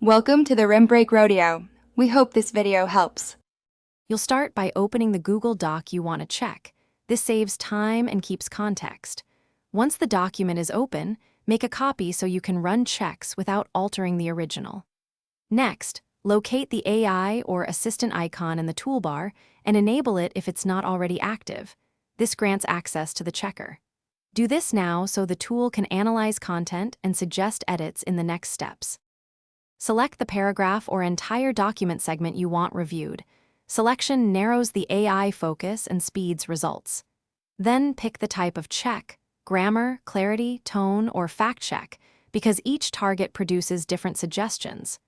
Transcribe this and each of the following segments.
Welcome to the Rim Break Rodeo. We hope this video helps. You'll start by opening the Google Doc you want to check. This saves time and keeps context. Once the document is open, make a copy so you can run checks without altering the original. Next, locate the AI or assistant icon in the toolbar and enable it if it's not already active. This grants access to the checker. Do this now so the tool can analyze content and suggest edits in the next steps. Select the paragraph or entire document segment you want reviewed. Selection narrows the AI focus and speeds results. Then pick the type of check: grammar, clarity, tone, or fact check, because each target produces different suggestions.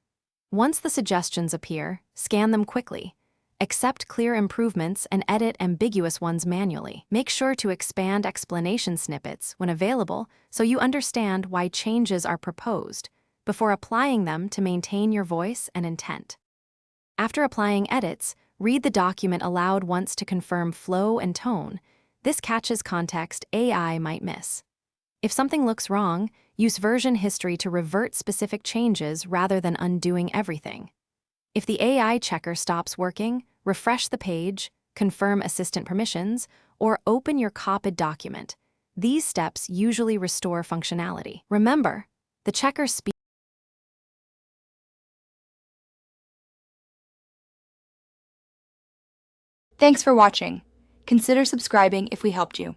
Once the suggestions appear, scan them quickly. Accept clear improvements and edit ambiguous ones manually. Make sure to expand explanation snippets when available so you understand why changes are proposed, before applying them to maintain your voice and intent. After applying edits, read the document aloud once to confirm flow and tone. This catches context AI might miss. If something looks wrong, use version history to revert specific changes rather than undoing everything. If the AI checker stops working, refresh the page, confirm assistant permissions, or open your copied document. These steps usually restore functionality. Remember, the checker speeds. Thanks for watching. Consider subscribing if we helped you.